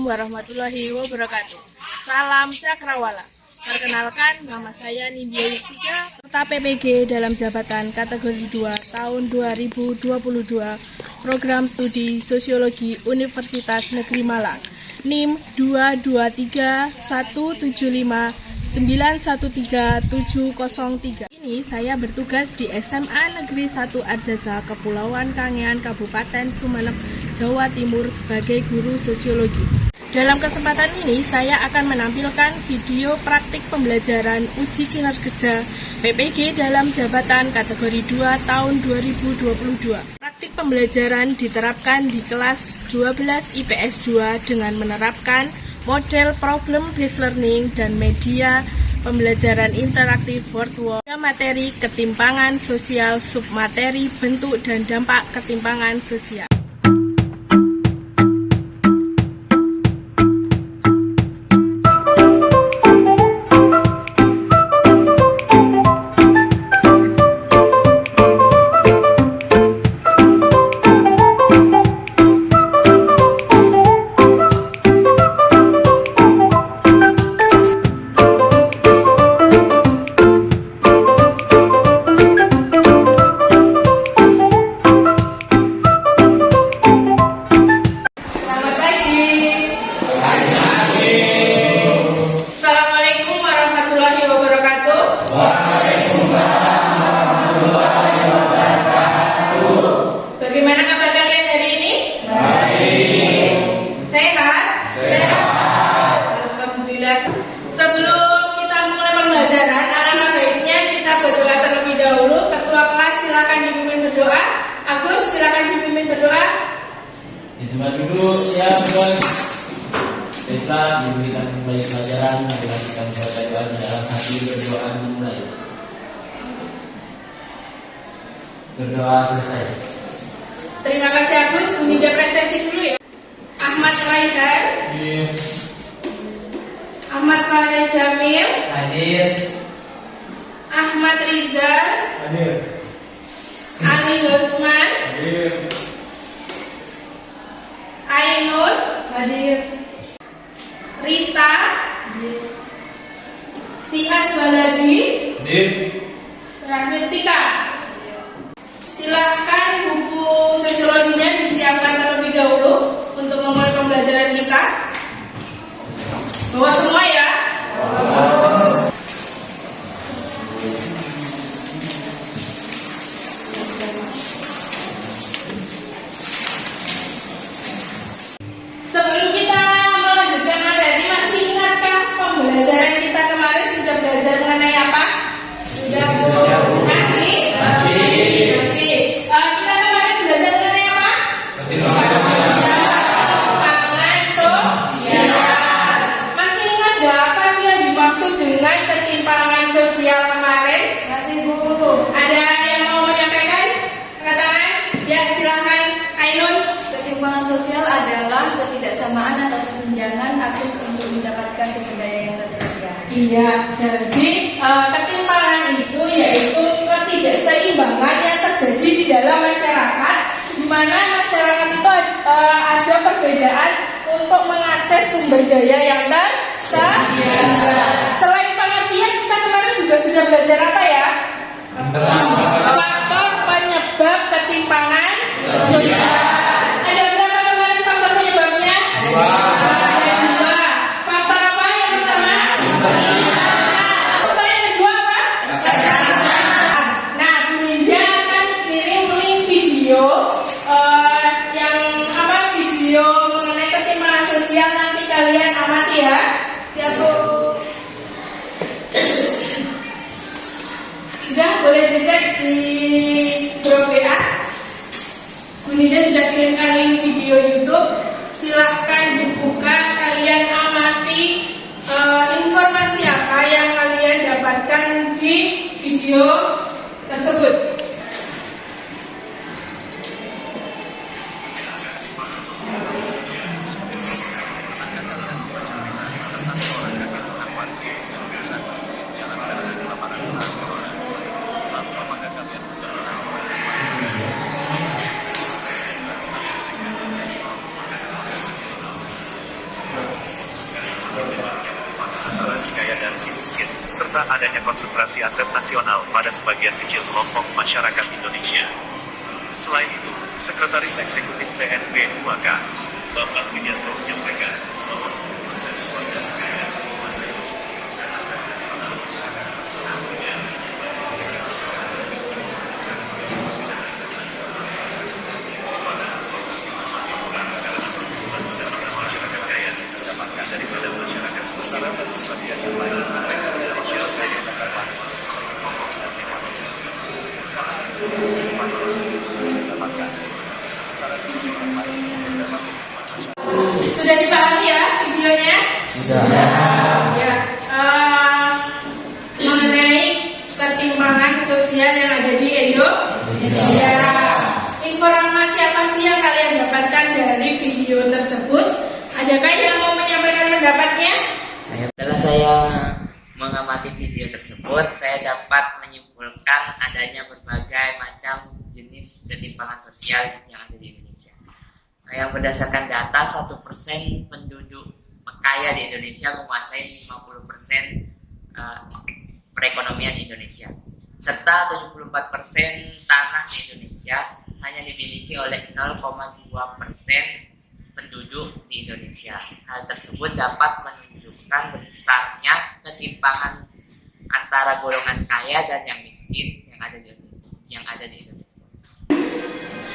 Assalamualaikum warahmatullahi wabarakatuh. Salam Cakrawala. Perkenalkan, nama saya Nindya Yustika, peserta PPG dalam jabatan kategori 2 tahun 2022, program studi Sosiologi Universitas Negeri Malang, NIM 2231759130703. Ini saya bertugas di SMA Negeri 1 Arzaza, Kepulauan Kangean, Kabupaten Sumeneb, Jawa Timur sebagai guru sosiologi. Dalam kesempatan ini saya akan menampilkan video praktik pembelajaran uji kinerja PPG dalam jabatan kategori 2 tahun 2022. Praktik pembelajaran diterapkan di kelas 12 IPS 2 dengan menerapkan model problem based learning dan media pembelajaran interaktif virtual. Materi ketimpangan sosial, submateri bentuk dan dampak ketimpangan sosial. Bagaimana kabar kalian hari ini? Baik. Sehat? Sehat. Alhamdulillah. Sebelum kita mulai pembelajaran, alangkah baiknya kita berdoa terlebih dahulu. Ketua kelas silakan dipimpin berdoa. Agus silakan dipimpin berdoa. Di tempat duduk siap dan kita diberikan kembali pelajaran agar kita membaca doa dalam hati berdoa dimulai. Berdoa selesai. Terima kasih Agus. Bunda presentasi dulu ya. Ahmad Raihan. Hadir. Ahmad Fahri Jamil. Hadir. Ahmad Rizal. Hadir. Ali Husman. Hadir. Ainul. Hadir. Rita. Hadir. Sihat Baladi. Hadir. Terakhir Tika. Silakan buku sosiologinya disiapkan terlebih dahulu untuk memulai pembelajaran kita. Bawa semua ya. Sebelum kita melanjutkan materi, masih ingatkah pembelajaran kita kemarin sudah belajar mengenai apa? Sudah Bu? Masih? Kita kemarin belajar mengenai apa? Ketimpangan sosial. Masih ingat gak apa sih yang dimaksud dengan ketimpangan sosial kemarin? Masih Bu. Ada yang mau menyampaikan? Angkat tangan. Ya silakan Ainun. Ketimpangan sosial adalah ketidaksamaan atau kesenjangan akses untuk mendapatkan sumber daya yang tersedia. Iya, jadi ketimpangan itu yaitu ketidakseimbangan yang terjadi di dalam masyarakat, di mana masyarakat itu ada perbedaan untuk mengakses sumber daya yang tersedia. Selain pengertian, kita kemarin juga sudah belajar apa ya? Faktor penyebab ketimpangan sosial. Ada berapa kemarin faktor penyebabnya? Ada dua. Faktor apa yang pertama? Faktor yang kedua apa? Nah, Bu Linda akan kirim link video video mengenai ketimpangan sosial, nanti kalian amati ya. Siap Bu. Sudah boleh dicek di grup WA. Bu Linda sudah kirimkan link video YouTube. Silahkan dibuka, kalian amati informasi apa yang kalian dapatkan di video tersebut. serta adanya konsentrasi aset nasional pada sebagian kecil kelompok masyarakat Indonesia. Selain itu, Sekretaris Eksekutif PNB UAK, Bambang Widianto menyampaikan bahwa 10% keluarga kaya menguasai 10% aset nasional masyarakat tentunya sesuai dengan masyarakat kaya mendapatkan daripada masyarakat sementara bagi sebagian yang lain mereka bisa sosial dari masyarakat Sudah dipahami ya videonya? Sudah. Ya. Mengenai ketimpangan sosial yang ada di Indonesia. Informasi apa sih yang kalian dapatkan dari video tersebut? Adakah yang mau menyampaikan pendapatnya? Setelah saya mengamati video tersebut, saya dapat menyimpulkan adanya berbagai macam jenis ketimpangan sosial yang ada di Indonesia. Yang berdasarkan data, 1% penduduk kaya di Indonesia menguasai 50% perekonomian Indonesia. Serta 74% tanah di Indonesia hanya dimiliki oleh 0,2% penduduk di Indonesia. Hal tersebut dapat menunjukkan besarnya ketimpangan antara golongan kaya dan yang miskin yang ada di Indonesia.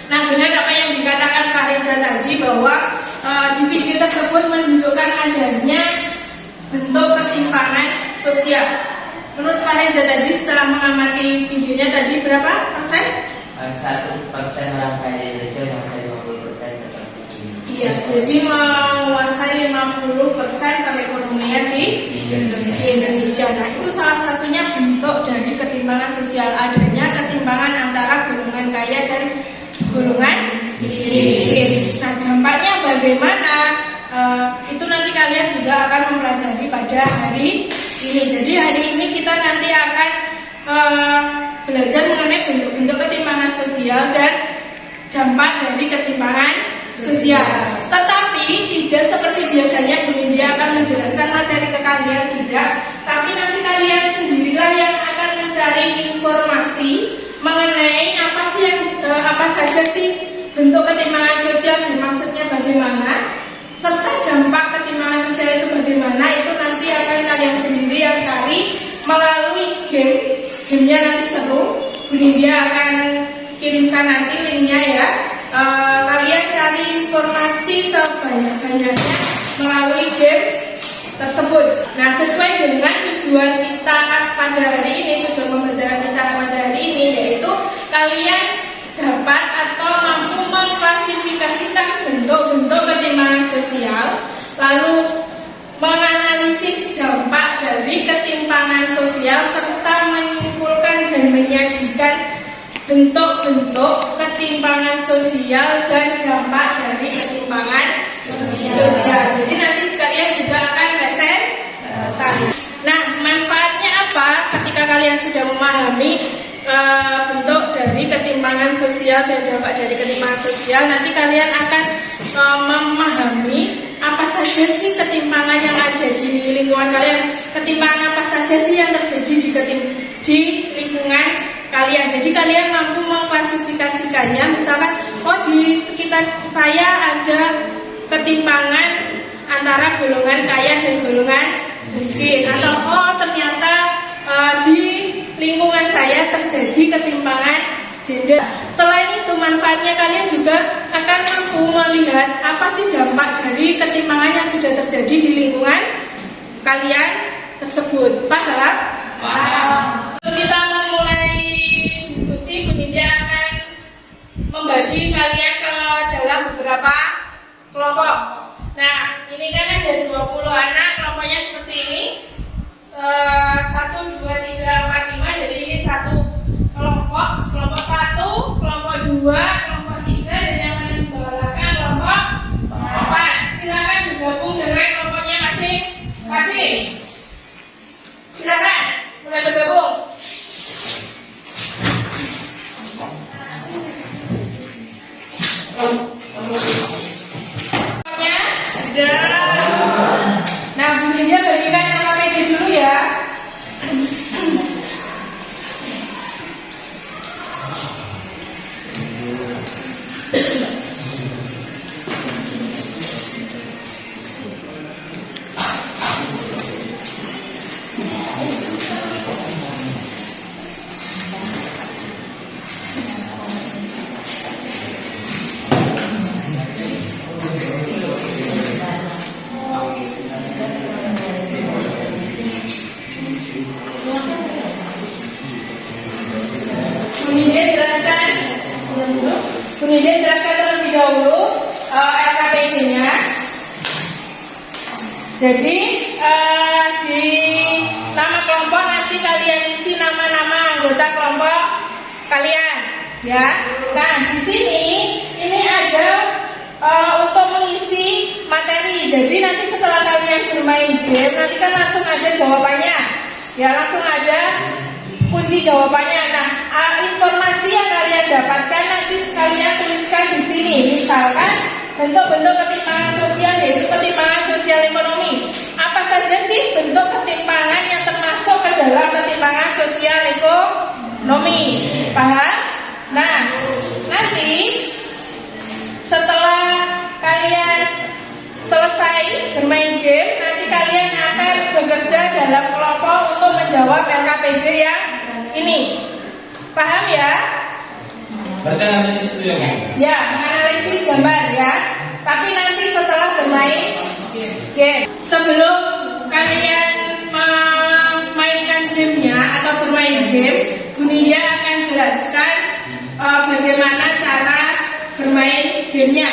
Nah, benar apa yang dikatakan Fariza tadi bahwa di video tersebut menunjukkan adanya bentuk ketimpangan sosial. Menurut Fariza tadi setelah mengamati videonya tadi berapa persen? 1% orang kaya di Indonesia menguasai 50% Iya, jadi menguasai 50% perekonomian di Indonesia. Nah, itu salah satunya bentuk dari ketimpangan sosial, adanya ketimpangan antara golongan kaya dan golongan miskin. Nah, dampaknya bagaimana? Itu nanti kalian juga akan mempelajari pada hari ini. Jadi hari ini kita nanti akan belajar mengenai bentuk-bentuk ketimpangan sosial dan dampak dari ketimpangan sosial. Tetapi tidak seperti biasanya Bu Nindya akan menjelaskan materi ke kalian, tidak. Tapi nanti kalian sendirilah yang akan mencari informasi mengenai apa saja sih bentuk ketimpangan sosial dan maksudnya bagaimana, serta dampak ketimpangan sosial itu bagaimana, itu nanti akan kalian sendiri yang cari melalui game. Gamenya nanti seru. Bu Nindya akan kirimkan nanti linknya ya. Kalian cari informasi sebanyak-banyaknya melalui game tersebut. Nah, sesuai dengan tujuan kita pada hari ini, tujuan pembelajaran kita pada hari ini, yaitu kalian dapat atau mampu mengklasifikasikan bentuk-bentuk ketimpangan sosial, lalu menganalisis dampak dari ketimpangan sosial, serta menyimpulkan dan menyajikan bentuk-bentuk ketimpangan sosial dan dampak dari ketimpangan sosial. Jadi nanti sekalian juga akan presentasi. Nah, manfaatnya apa ketika kalian sudah memahami bentuk dari ketimpangan sosial dan dampak dari ketimpangan sosial? Nanti kalian akan memahami apa saja sih ketimpangan yang ada di lingkungan kalian. Ketimpangan apa saja sih yang terjadi di lingkungan kalian. Jadi kalian mampu mengklasifikasikannya. Misalkan, oh di sekitar saya ada ketimpangan antara golongan kaya dan golongan miskin. Atau oh ternyata di lingkungan saya terjadi ketimpangan gender. Selain itu, manfaatnya kalian juga akan mampu melihat apa sih dampak dari ketimpangan yang sudah terjadi di lingkungan kalian tersebut. Paham? Paham. Kita memulai diskusi, Bu Nindya akan membagi kalian ke dalam beberapa kelompok. Nah, ini kan ada 20 anak, kelompoknya seperti ini. 1, 2, 3, 4, 5. Jadi ini satu kelompok. Kelompok 1, kelompok 2, kelompok 3, dan yang menambahkan kelompok 4. Silakan bergabung dengan kelompoknya masing-masing. Silakan mulai bergabung. Nah, Bu Nindya bagikan sama PD dulu ya. Dia jelaskan terlebih dahulu LKPD-nya. Jadi di nama kelompok nanti kalian isi nama-nama anggota kelompok kalian, ya. Nah, di sini ini ada untuk mengisi materi. Jadi nanti setelah kalian bermain game, nanti kan langsung ada jawabannya, ya, langsung ada kunci jawabannya. Nah, informasi yang kalian dapatkan nanti kalian tuliskan di sini. Misalkan bentuk-bentuk ketimpangan sosial, yaitu ketimpangan sosial ekonomi. Apa saja sih bentuk ketimpangan yang termasuk ke dalam ketimpangan sosial ekonomi? Paham? Nah, nanti setelah kalian selesai bermain game, nanti kalian akan bekerja dalam kelompok untuk menjawab LKPD yang ini. Paham ya? Berarti analisis itu ya? Ya, menganalisis gambar ya. Tapi nanti setelah bermain game. Sebelum kalian memainkan gamenya atau bermain game, Bu Nindya akan jelaskan bagaimana cara bermain gamenya.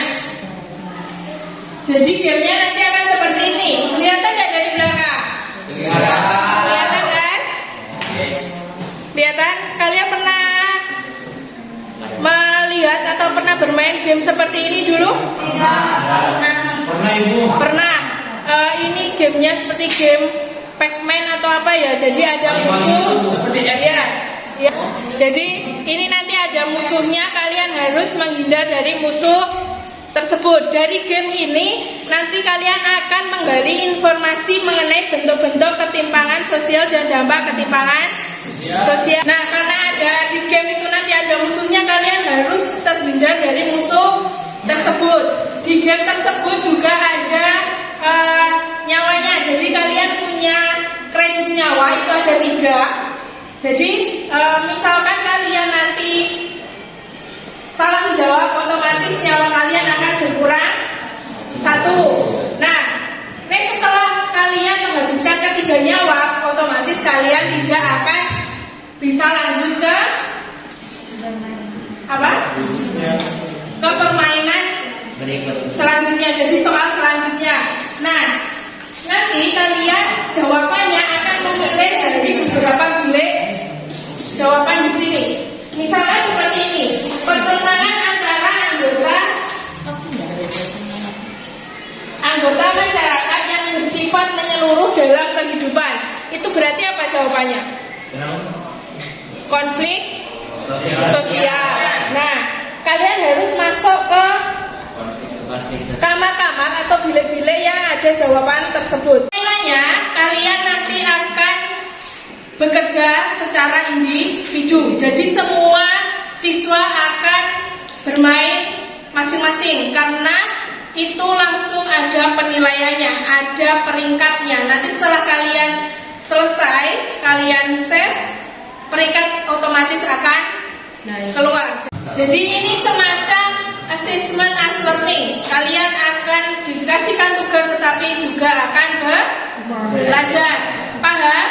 Jadi gamenya nanti akan seperti ini. Kelihatan nggak dari belakang? Kelihatan kan? Kelihatan? Kalian pernah melihat atau pernah bermain game seperti ini dulu? Pernah Ibu? Pernah. Ini gamenya seperti game Pac-Man atau apa ya? Jadi ada musuh. Ya. Jadi ini nanti ada musuhnya. Kalian harus menghindar dari musuh tersebut. Dari game ini nanti kalian akan menggali informasi mengenai bentuk-bentuk ketimpangan sosial dan dampak ketimpangan sosial. Nah, karena ada di game itu nanti ada musuhnya, kalian harus terhindar dari musuh tersebut. Di game tersebut juga ada nyawanya. Jadi kalian punya kredit nyawa itu ada 3. Jadi misalkan kalian nanti salah menjawab, otomatis nyawa kalian akan berkurang 1. Nah, setelah kalian menghabiskan ketiga nyawa, otomatis kalian tidak akan bisa lanjut ke apa? Ke permainan selanjutnya. Jadi soal selanjutnya. Nah, nanti kalian jawabannya akan memilih dari beberapa bilik jawaban di sini. Misalnya seperti ini, pertentangan antara anggota masyarakat yang bersifat menyeluruh dalam kehidupan. Itu berarti apa jawabannya? Konflik sosial. Nah, kalian harus masuk ke kamar-kamar atau bilik-bilik yang ada jawaban tersebut. Namanya, kalian nanti akan bekerja secara individu. Jadi semua siswa akan bermain masing-masing karena itu langsung ada penilaiannya, ada peringkatnya. Nanti setelah kalian selesai, kalian save, peringkat otomatis akan keluar. Jadi ini semacam assessment as learning. Kalian akan dikasihkan tugas tetapi juga akan belajar. Paham?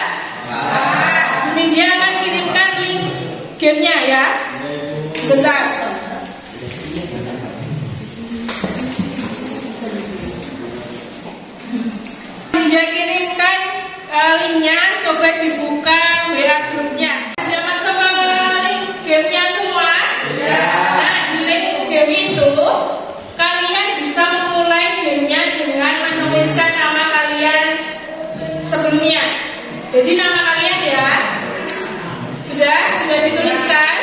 Ini dia akan kirimkan link gamenya ya. Bentar. Dia kirimkan linknya, coba dibuka WA grupnya. Sudah masuk ke link gamenya semua? Nah, di link game itu kalian bisa memulai gamenya dengan menuliskan nama kalian sebelumnya. Jadi nama kalian ya sudah dituliskan.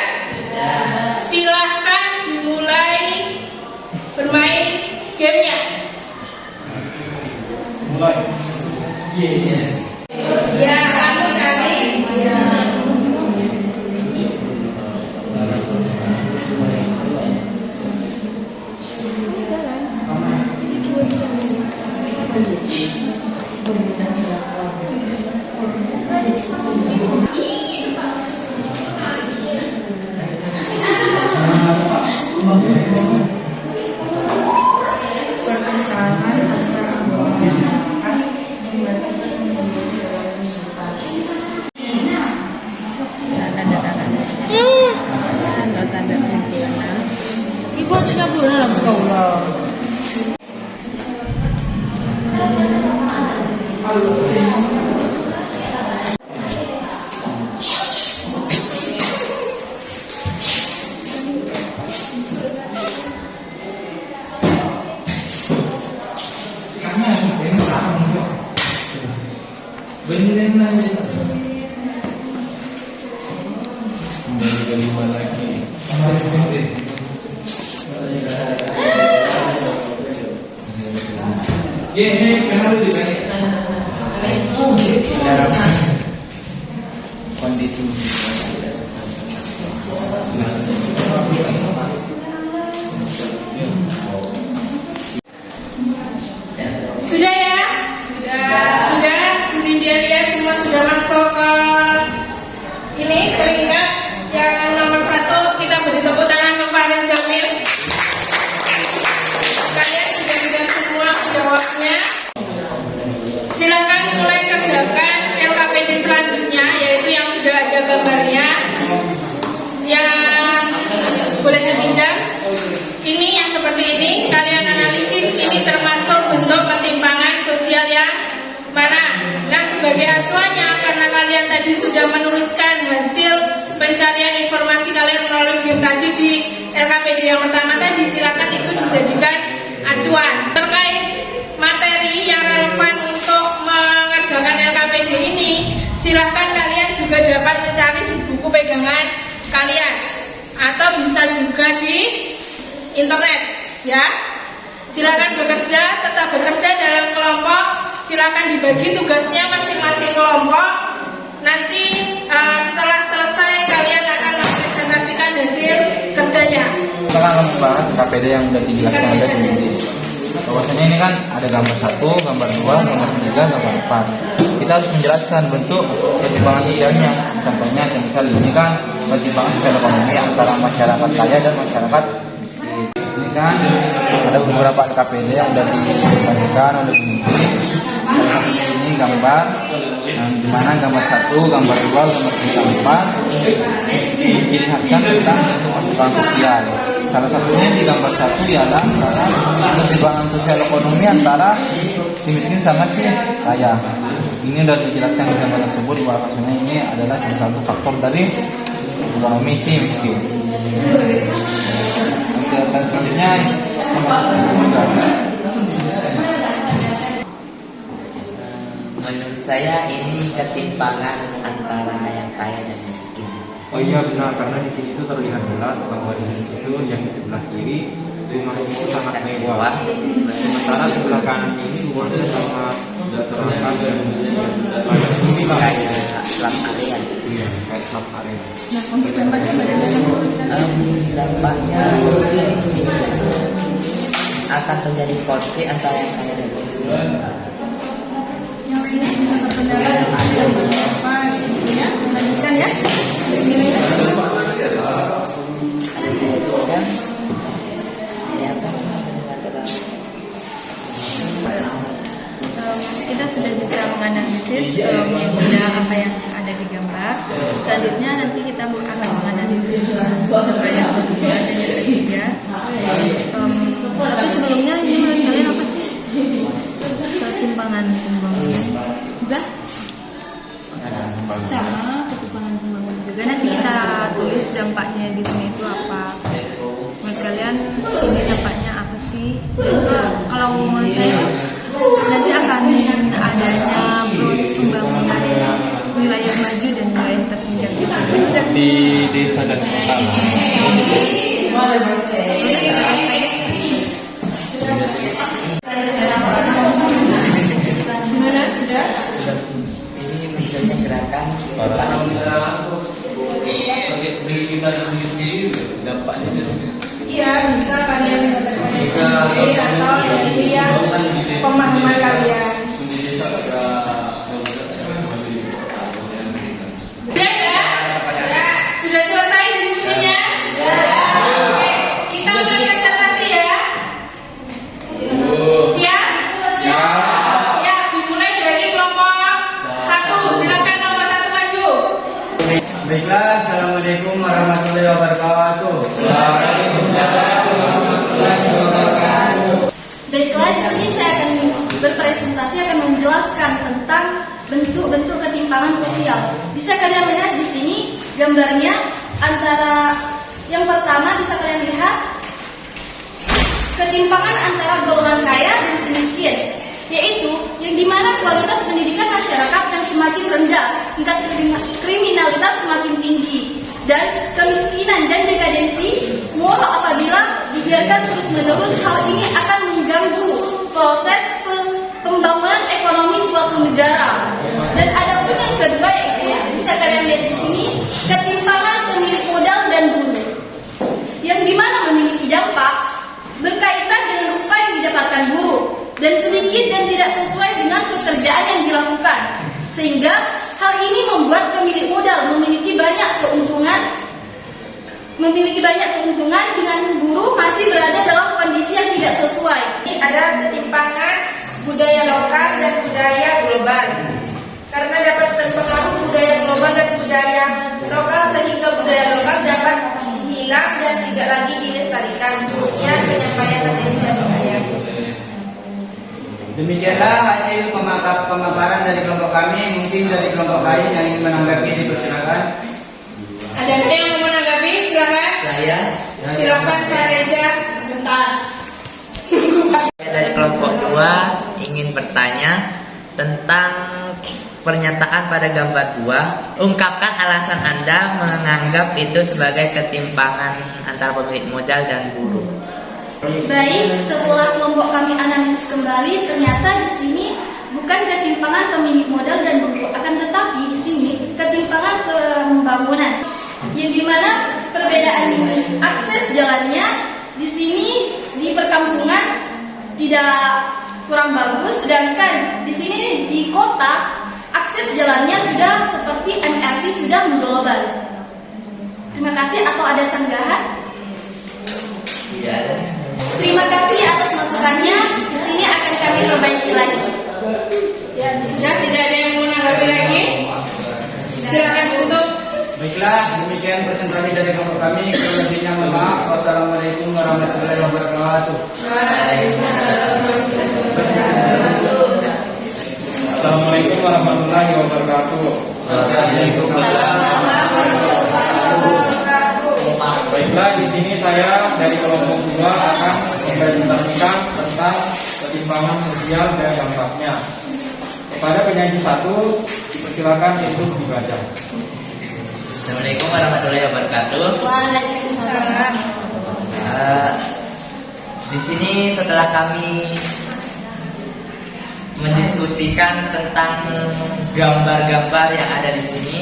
Silahkan dimulai bermain gamenya. Ya, kamu cari. boleh lah kaulah. Kondisi Sudah ya? Sudah. Kemudian lihat semua sudah masuk ke ini peringkat yang nomor 1. Kita beri tepuk tangan ke Faris Jamil. Kalian sudah lihat semua jawabnya. Silakan mulai kerjakan LKPD selanjutnya, yaitu yang sudah ada gambarnya, yang boleh dipinjam. Ini yang seperti ini, kalian analisis. Ini termasuk bentuk ketimpangan sosial yang mana? Nah, sebagai acuannya, karena kalian tadi sudah menuliskan hasil pencarian informasi kalian melalui game tadi di LKPD yang pertama tadi, silakan itu dijadikan acuan terkait materi yang relevan untuk mengerjakan LKPD ini. Silahkan kalian juga dapat mencari di buku pegangan kalian atau bisa juga di internet ya. Silakan bekerja, tetap bekerja dalam kelompok. Silakan dibagi tugasnya masing-masing kelompok. Nanti setelah selesai kalian akan mempresentasikan hasil kerjanya. Kita akan membahas KPD yang sudah dijelaskan ada di sini. Bahwasanya ini kan ada gambar 1, gambar 2, gambar 3, gambar 4. Kita harus menjelaskan bentuk ketimpangan sosialnya. Contohnya misal ini kan ketimpangan sosial ekonomi antara masyarakat kaya dan masyarakat miskin. Ini kan ada beberapa KPD yang sudah dibagikan oleh Menteri. Ini gambar di mana gambar 1, gambar 2, gambar 3, 4 diciri khaskan tentang ketimpangan sosial. Salah satunya di gambar 1 ialah ketimpangan sosial ekonomi antara si miskin sama si kaya. Ini sudah dijelaskan di gambar tersebut bahwasanya ini adalah salah satu faktor dari ekonomi si miskin. Dan selanjutnya menurut saya ini ketimpangan antara yang kaya dan miskin. Oh iya benar, karena di sini itu terlihat jelas bahwa di sini itu yang di sebelah kiri rumahnya itu sangat mewah, sementara sebelah kanan ini rumahnya sangat sederhana dan ini Kayak slum area. iya kayak slum area. Nah, untuk dampaknya Dampaknya mungkin akan terjadi konflik antara yang kaya dan miskin. yang ini bisa terkendala ada beberapa gitu ya. Lanjutkan ya. Kita sudah bisa menganalisis yang sudah apa yang ada di gambar. Selanjutnya nanti kita akan menganalisis gambar yang kedua dan yang ketiga. Tapi sebelumnya ini menurut kalian apa sih ketimpangan pembangunan? Zah? Sama ketimpangan pembangunan juga. Nanti kita tulis dampaknya di sini itu apa. Menurut kalian ini dampaknya apa sih? Kalau menurut saya itu nanti akan adanya proses pembangunan wilayah maju dan wilayah tertinggal Di desa dan kota. Gimana sudah? Ini munculnya gerakan Iya, bisa kalian interpretasi atau dari yang pemahaman kalian. Sudah ya? Sudah selesai diskusinya? Oke, kita mulai presentasi ya. Siap? Ya, dimulai dari kelompok 1. Silakan nomor 1 maju. Baiklah, assalamualaikum warahmatullahi wabarakatuh. Waalaikumsalam warahmatullahi Baiklah, di sini saya akan berpresentasi akan menjelaskan tentang bentuk-bentuk ketimpangan sosial. Bisa kalian lihat di sini gambarnya antara yang pertama bisa kalian lihat ketimpangan antara golongan kaya dan si miskin, yaitu yang dimana kualitas pendidikan masyarakat yang semakin rendah, tingkat kriminalitas semakin tinggi, dan kemiskinan dan dekadensi muncul apabila dibiarkan terus-menerus. Hal ini akan mengganggu proses pembangunan ekonomi suatu negara. Dan ada pun yang kedua, yaitu bisa kalian lihat di sini ketimpangan pemilik modal dan buruh, yang dimana memiliki dampak berkaitan dengan upah yang didapatkan buruh dan sedikit dan tidak sesuai dengan pekerjaan yang dilakukan, sehingga hal ini membuat pemilik modal memiliki banyak keuntungan dengan buruh masih berada dalam kondisi yang tidak sesuai. Ada ketimpangan budaya lokal dan budaya global. Karena dapat terpengaruh budaya global dan budaya lokal, sehingga budaya lokal dapat hilang dan tidak lagi dilestarikan. Demikian penyampaian materi dari saya. Demikianlah hasil pemaparan dari kelompok kami. Mungkin dari kelompok lain yang ingin menanggapi, dipersilakan. Ada yang mau menanggapi? Silakan. Saya Silakan Pak Reza. Sebentar. dari kelompok 2 ingin bertanya tentang pernyataan pada gambar 2. Ungkapkan alasan Anda menganggap itu sebagai ketimpangan antara pemilik modal dan buruh. Baik, setelah kelompok kami analisis kembali, ternyata di sini bukan ketimpangan pemilik modal dan buruh, akan tetapi di sini ketimpangan pembangunan, yang dimana perbedaan akses jalannya di sini di perkampungan tidak kurang bagus, sedangkan di sini di kota akses jalannya sudah seperti MRT, sudah mengglobal. Terima kasih. Atau ada sanggahan? Tidak ada. Terima kasih atas masukannya. Di sini akan kami perbaiki lagi. Ya, sudah tidak ada yang mau menanggapi lagi. Silakan tutup. Baiklah, demikian presentasi dari kelompok kami. Kurang mohon maaf. Wassalamualaikum warahmatullahi wabarakatuh. Assalamualaikum warahmatullahi wabarakatuh. Baiklah, di sini saya dari kelompok 2 akan mempresentasikan tentang ketimpangan sosial dan dampaknya. Kepada penyanyi 1, dipersilakan untuk dibaca. Assalamualaikum warahmatullahi wabarakatuh. Waalaikumsalam. Di sini setelah kami mendiskusikan tentang gambar-gambar yang ada di sini,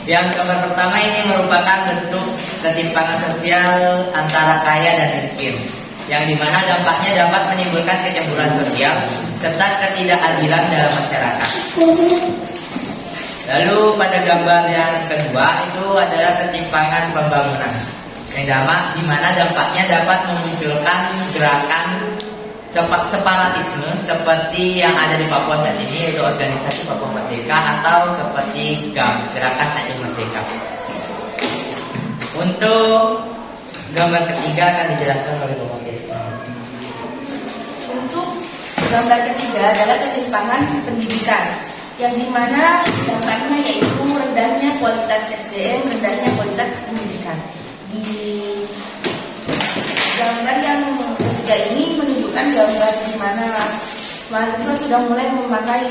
yang gambar pertama ini merupakan bentuk ketimpangan sosial antara kaya dan miskin, yang dimana dampaknya dapat menimbulkan kecemburuan sosial serta ketidakadilan dalam masyarakat. Lalu pada gambar yang kedua itu adalah ketimpangan pembangunan, yang dimana dampaknya dapat memunculkan gerakan separatisme seperti yang ada di Papua saat ini, yaitu organisasi Papua Merdeka atau seperti GAM, Gerakan Aceh Merdeka. Untuk gambar ketiga akan dijelaskan oleh Bapak Desa. Untuk gambar ketiga adalah ketimpangan pendidikan, yang dimana dampaknya yaitu rendahnya kualitas SDM, rendahnya kualitas pendidikan. Di gambar yang ketiga ini menunjukkan gambar di mana mahasiswa sudah mulai memakai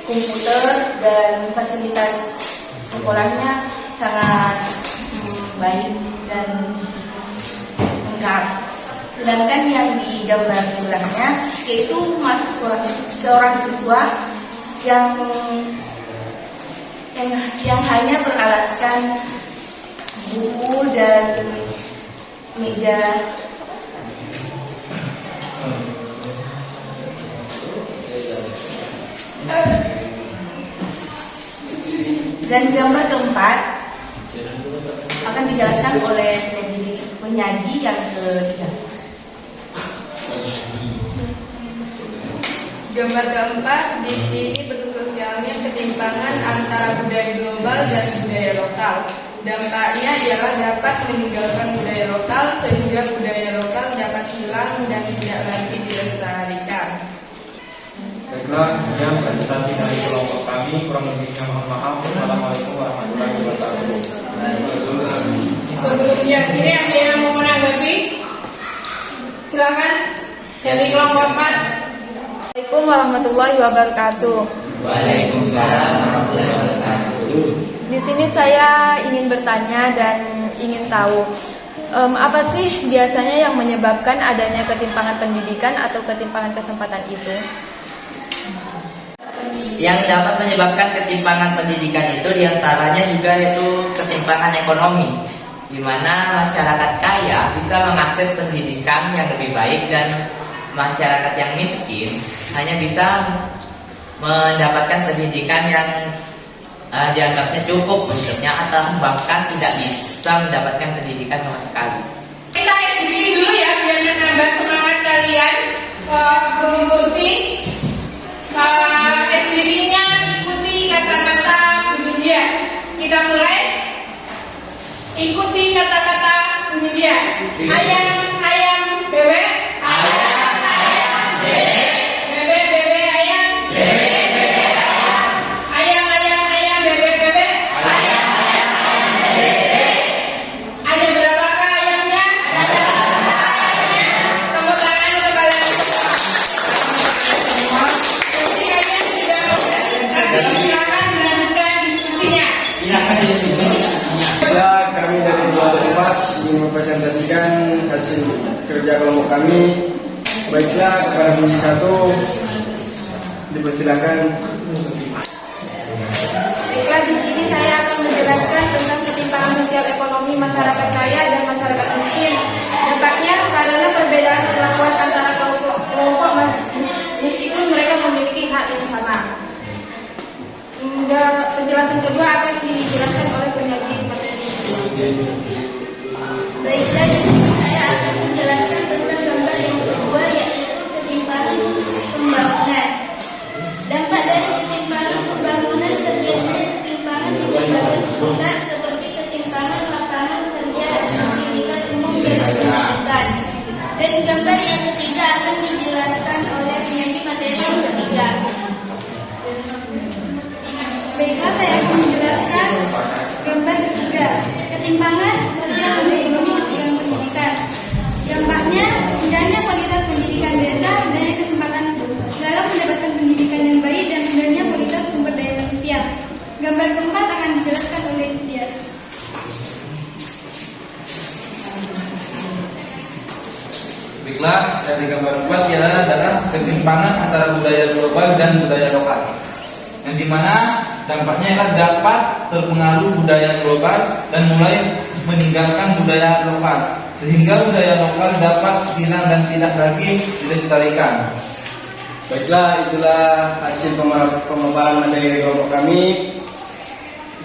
komputer dan fasilitas sekolahnya sangat baik dan lengkap. Sedangkan yang di gambar sebelahnya yaitu seorang siswa yang hanya beralaskan buku dan meja. Dan gambar keempat akan dijelaskan oleh penyaji yang ketiga. Gambar keempat, di sini bentuk sosialnya ketimpangan antara budaya global dan budaya lokal. Dampaknya ialah dapat meninggalkan budaya lokal sehingga budaya lokal dapat hilang hilang dan tidak lagi dilestarikan. Baiklah, kemudian presentasi dari kelompok kami, kurang lebihnya mohon maaf. Wassalamualaikum warahmatullahi wabarakatuh. Sebelumnya ini ada yang mau menanggapi? Silakan dari kelompok 4. Assalamualaikum warahmatullahi wabarakatuh. Waalaikumsalam warahmatullahi wabarakatuh. Di sini saya ingin bertanya dan ingin tahu apa sih biasanya yang menyebabkan adanya ketimpangan pendidikan atau ketimpangan kesempatan itu? Yang dapat menyebabkan ketimpangan pendidikan itu diantaranya juga yaitu ketimpangan ekonomi, di mana masyarakat kaya bisa mengakses pendidikan yang lebih baik dan masyarakat yang miskin hanya bisa mendapatkan pendidikan yang dianggapnya cukup untuknya atau bahkan tidak bisa mendapatkan pendidikan sama sekali. Kita sendiri dulu ya biar menambah semangat kalian mengikuti sendirinya ikuti kata-kata bunyi dia. Kita mulai ikuti kata-kata bunyi dia. Ayam ayam bebek. Ayam ayam bebek. Bebek bebek ayam. Bebek bebek ayam. Ayam ayam ayam bebek bebek. Ayam ayam ayam bebek. Ada berapakah ayamnya? Ada berapa ayamnya? Tepuk tangan untuk kalian semua. Jadi kalian sudah silakan dilanjutkan diskusinya. Ya, kami dari kelompok 4 ingin mempresentasikan hasil kerja kelompok kami. Baiklah, kepada bunyi 1 dipersilakan. Baiklah, di sini saya akan menjelaskan tentang ketimpangan sosial ekonomi masyarakat kaya dan masyarakat miskin. Dampaknya karena perbedaan perlakuan antara kelompok meskipun mereka memiliki hak yang sama. Penjelasan kedua akan dijelaskan oleh penyaji materi. Baiklah, di sini saya akan menjelaskan tentang gambar yang kedua, yaitu ketimpangan pembangunan. Dampak dari ketimpangan pembangunan terjadinya ketimpangan di berbagai sektor seperti ketimpangan lapangan kerja, fasilitas umum dan pendidikan. Dan gambar yang ketiga akan dijelaskan oleh penyaji materi yang ketiga. Baiklah, saya akan menjelaskan gambar ketiga, ketimpangan sosial dan ekonomi ketimpangan pendidikan. Dampaknya, rendahnya kualitas pendidikan desa, rendahnya kesempatan dalam mendapatkan pendidikan yang baik, dan rendahnya kualitas sumber daya manusia. Gambar keempat akan dijelaskan oleh Dias. Baiklah, dari gambar 4 adalah ketimpangan antara budaya global dan budaya lokal, yang dimana dampaknya adalah dapat terpengaruh budaya global dan mulai meninggalkan budaya lokal, sehingga budaya lokal dapat hilang dan tidak lagi dilestarikan. Baiklah, itulah hasil pemaparan materi dari kelompok kami.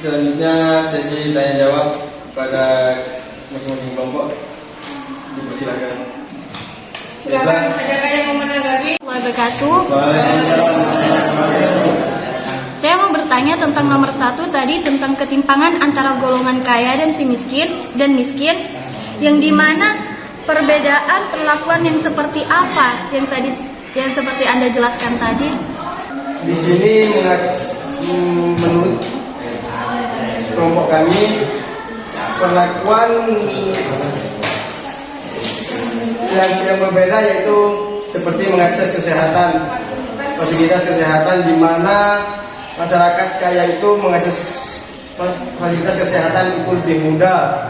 Selanjutnya sesi tanya jawab kepada masing-masing kelompok. Dipersilakan. Silakan, adakah yang mau menanggapi? Wabarakatuh. Saya mau bertanya tentang nomor 1 tadi, tentang ketimpangan antara golongan kaya dan miskin, yang dimana perbedaan perlakuan yang seperti apa yang seperti Anda jelaskan tadi. Di sini menurut kelompok kami, perlakuan yang berbeda yaitu seperti mengakses kesehatan, fasilitas kesehatan, di mana masyarakat kaya itu mengakses fasilitas kesehatan itu lebih mudah,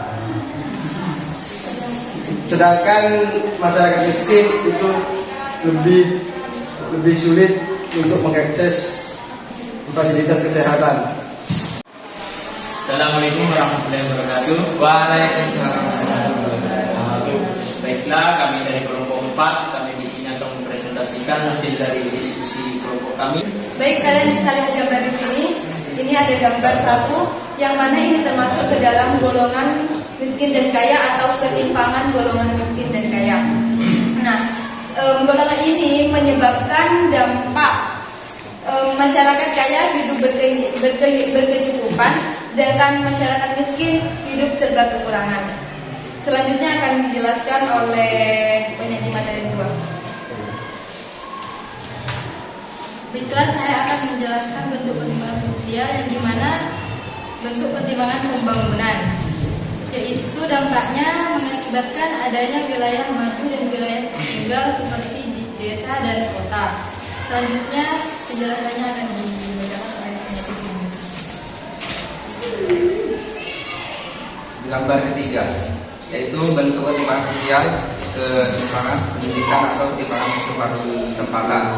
sedangkan masyarakat miskin itu lebih sulit untuk mengakses fasilitas kesehatan. Assalamualaikum warahmatullahi wabarakatuh. Waalaikumsalam warahmatullahi wabarakatuh. Baiklah, kami dari kelompok 4, kami di sini akan mempresentasikan hasil dari diskusi kelompok kami. Baik, kalian bisa lihat gambar di sini. Ini ada gambar 1, yang mana ini termasuk ke dalam golongan miskin dan kaya atau ketimpangan golongan miskin dan kaya. Nah, golongan ini menyebabkan dampak masyarakat kaya hidup berkecukupan, sedangkan masyarakat miskin hidup serba kekurangan. Selanjutnya akan dijelaskan oleh penyaji materi 2. Baiklah, saya akan menjelaskan bentuk ketimpangan sosial yang dimana bentuk ketimpangan pembangunan, yaitu dampaknya mengakibatkan adanya wilayah maju dan wilayah tertinggal seperti di desa dan kota. Selanjutnya penjelasannya akan dibacakan oleh penyaji sendiri. Gambar ketiga, yaitu bentuk ketimpangan sosial, ketimpangan pendidikan atau ketimpangan kesempatan.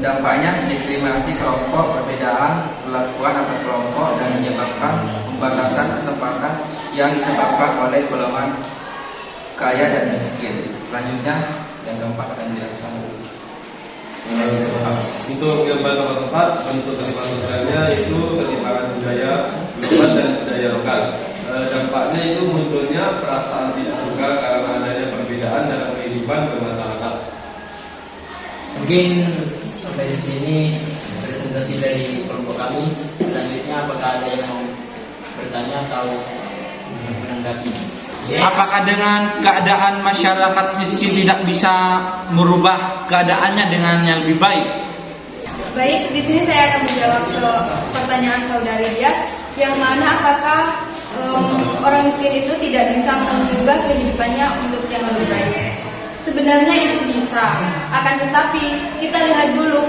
Dampaknya diskriminasi kelompok, perbedaan perlakuan antar kelompok, dan menyebabkan pembatasan kesempatan yang disebabkan oleh golongan kaya dan miskin. Selanjutnya yang keempat akan dijelaskan. Untuk gambar nomor 4, bentuk ketimpangan sosialnya itu ketimpangan budaya global dan budaya lokal. Dampaknya itu munculnya perasaan tidak suka karena adanya perbedaan dalam kehidupan bermasyarakat. Mungkin sampai di sini presentasi dari kelompok kami. Selanjutnya apakah ada yang mau bertanya atau menanggapi? Apakah dengan keadaan masyarakat miskin tidak bisa merubah keadaannya dengan yang lebih baik? Baik, di sini saya akan menjawab pertanyaan saudari Dias, yang mana apakah orang miskin itu tidak bisa mengubah kehidupannya untuk yang lebih baik. Sebenarnya itu bisa, akan tetapi kita lihat dulu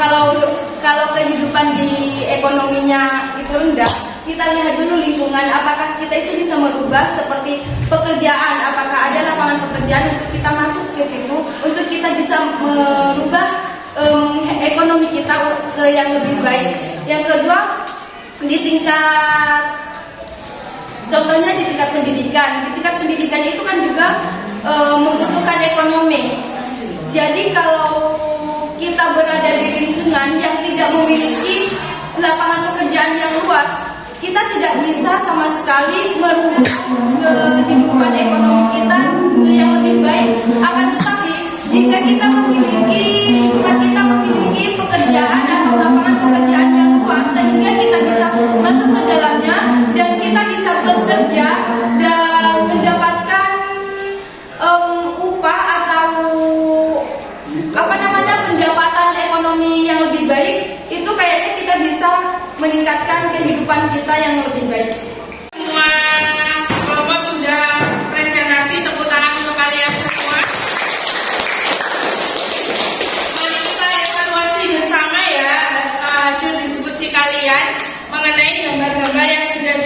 kalau kehidupan di ekonominya itu rendah, kita lihat dulu lingkungan, apakah kita itu bisa merubah seperti pekerjaan, apakah ada lapangan pekerjaan untuk kita masuk ke situ, untuk kita bisa merubah ekonomi kita ke yang lebih baik. Yang kedua, di tingkat contohnya di tingkat pendidikan itu kan juga membutuhkan ekonomi. Jadi kalau kita berada di lingkungan yang tidak memiliki lapangan pekerjaan yang luas, kita tidak bisa sama sekali merubah kehidupan ekonomi kita ke yang lebih baik. Akan tetapi jika kita memiliki pekerjaan atau lapangan pekerjaan yang luas, sehingga kita bisa masuk ke dalamnya dan kita bisa bekerja dan mendapatkan upah atau pendapatan ekonomi yang lebih baik, itu kayaknya kita bisa meningkatkan kehidupan kita yang lebih baik. Semua kelompok sudah presentasi, tepuk tangan untuk kalian semua. Mari kita evaluasi bersama ya hasil diskusi kalian mengenai gambar-gambar yang sudah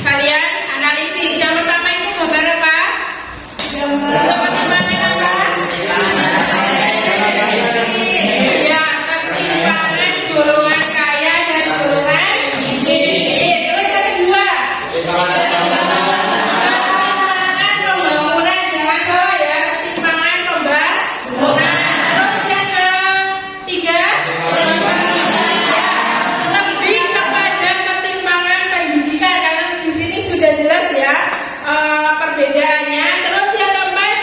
kalian analisis. Yang pertama itu gambar apa? Gambar ketimpangan apa? Ya, ketimpangan golongan kaya dan golongan miskin. Terus yang kedua, ketimpangan pembangunan, jangan salah ya, ketimpangan pembangunan. Terus yang ketiga, lebih kepada ketimpangan pendidikan, karena di sini sudah jelas ya perbedaannya. Terus yang keempat,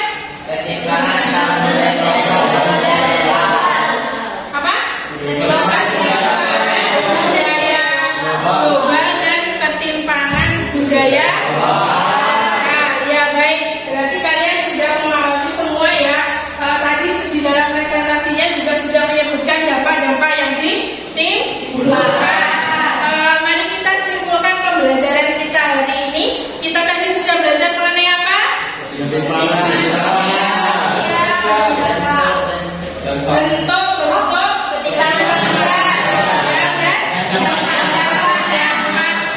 ketimpangan apa? Budaya global dan ketimpangan budaya. Ya baik, berarti kalian sudah memahami semua ya. Tadi di dalam presentasinya juga sudah menyebutkan dampak-dampak yang ditimbulkan. Mari kita simpulkan pembelajaran kita hari ini. Kita tadi sudah belajar mengenai apa? Bentuk-bentuk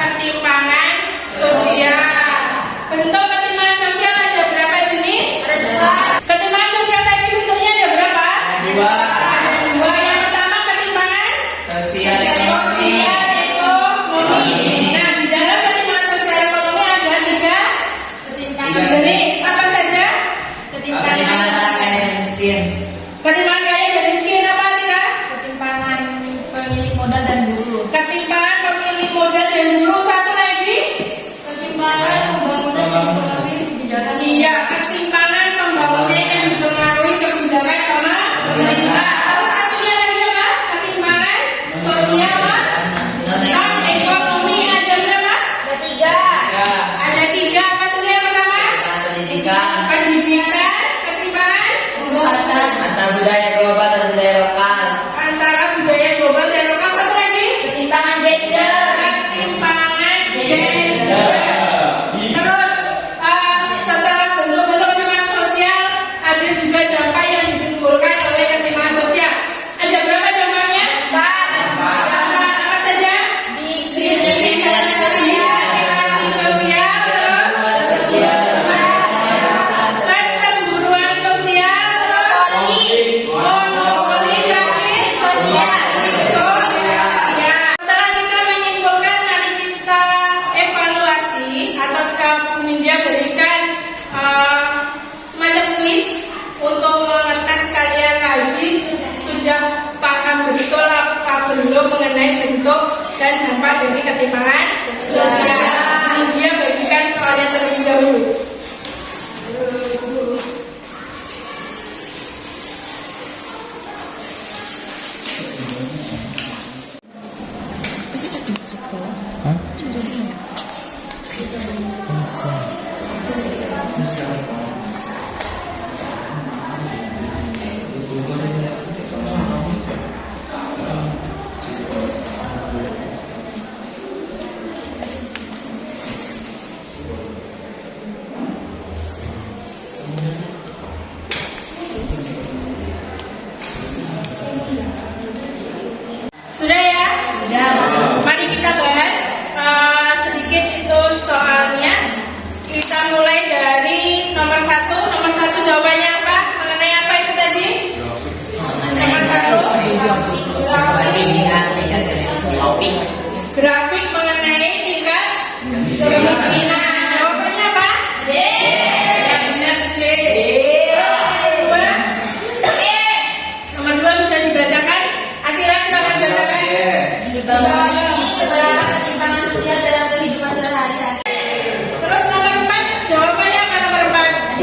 ketimpangan sosial. Bentuk ketimpangan sosial ada berapa jenis? Ada 2. Ketimpangan sosial tadi bentuknya ada berapa? Ada 2. Yang pertama ketimpangan sosial ekonomi. Nah, di dalam ketimpangan sosial ekonomi ada 3 ketimpangan jenis. Apa saja? Ketimpangan kaya dan miskin. Ketimpangan kaya dan miskin apa Tika? Ketimpangan pemilik modal dan buruh. Ketimpangan pemilik modal dan buruh. Satu lagi? Ketimpangan pembangunan yang dipengaruhi kebijakan. Iya, ketimpangan pembangunan yang dipengaruhi kebijakan sama pemerintah. Terus satunya lagi apa? Ketimpangan sosial non ekonomi ada berapa? Ada 3. pendidikan, ketimpangan, antara budaya global dan budaya lokal, antara budaya global dan lokal. Satu lagi, ketimpangan gender. ketimpangan gender. Terus setelah bentuk-bentuk ketimpangan sosial, ada juga dampak yang ditimbulkan oleh ketimpangan sosial. Ada berapa dampaknya? 4. Apa saja? Diskriminasi sosial, pemburuan sosial, monopoli praktik sosial. Setelah kita menyimpulkan, mari kita evaluasi atau Kapunindia berikan semacam kuis untuk mengetes kalian lagi sudah paham betul apa belum mengenai bentuk dan dampak dari ketimpangan sosial. Dia bagikan soalnya terlebih dahulu. Sudah ya? Sudah. Mari kita bahas sedikit itu soalnya. Kita mulai dari nomor 1. Nomor 1 jawabannya apa? Mengenai apa itu tadi? Nomor 1. Grafik mengenai tingkat kemiskinan. Jawabannya apa? D. Yang benar D. Nomor 2 bisa dibacakan. Atira silakan bacakan. Seberapa ketimpangan sosial dalam kehidupan sehari-hari. Terus nomor 4, jawabannya apa nomor 4? D.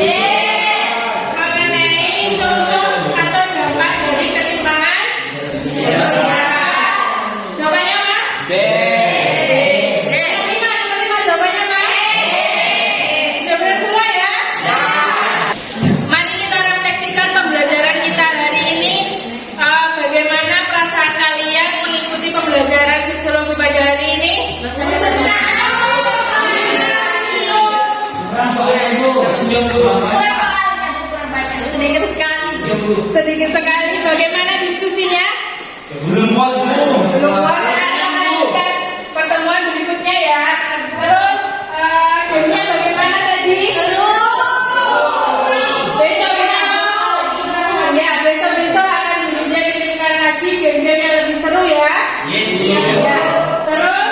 Mengenai contoh atau dampak dari ketimpangan sosial. Jawabannya apa? B. Nomor 5 jawabannya apa? Sudah benar semua ya? Mari kita refleksikan pembelajaran kita hari ini. Bagaimana perasaan kalian mengikuti pembelajaran sosiologi pada hari ini? Sedikit sekali. Bagaimana diskusinya? Belum puas. Kita pertemuan berikutnya ya. Terus gamenya bagaimana tadi? Besok akan dikirimkan lagi game-game yang lebih seru ya. Yes. Terus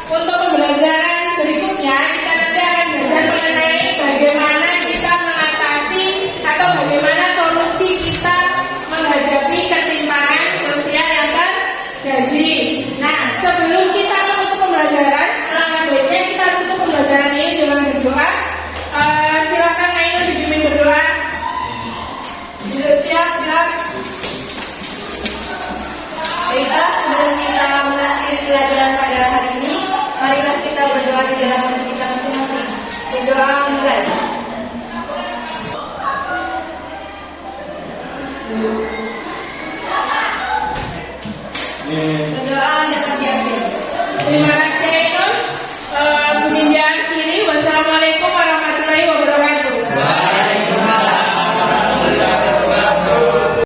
untuk pembelajaran berikutnya kita nanti akan belajar mengenai bagaimana kita mengatasi atau bagaimana solusi kita menghadapi ketimpangan sosial yang terjadi. Nah, sebelum kita menutup pembelajaran, alangkah baiknya kita tutup pembelajaran ini dengan berdoa. Silakan Ainul dibimbing berdoa. Siap, gerak. Baiklah, sebelum kita mengakhiri pelajaran pada hari ini, marilah kita berdoa di dalam hati kita masing-masing. Berdoa mulai. Berdoa dapat diambil. Terima kasih.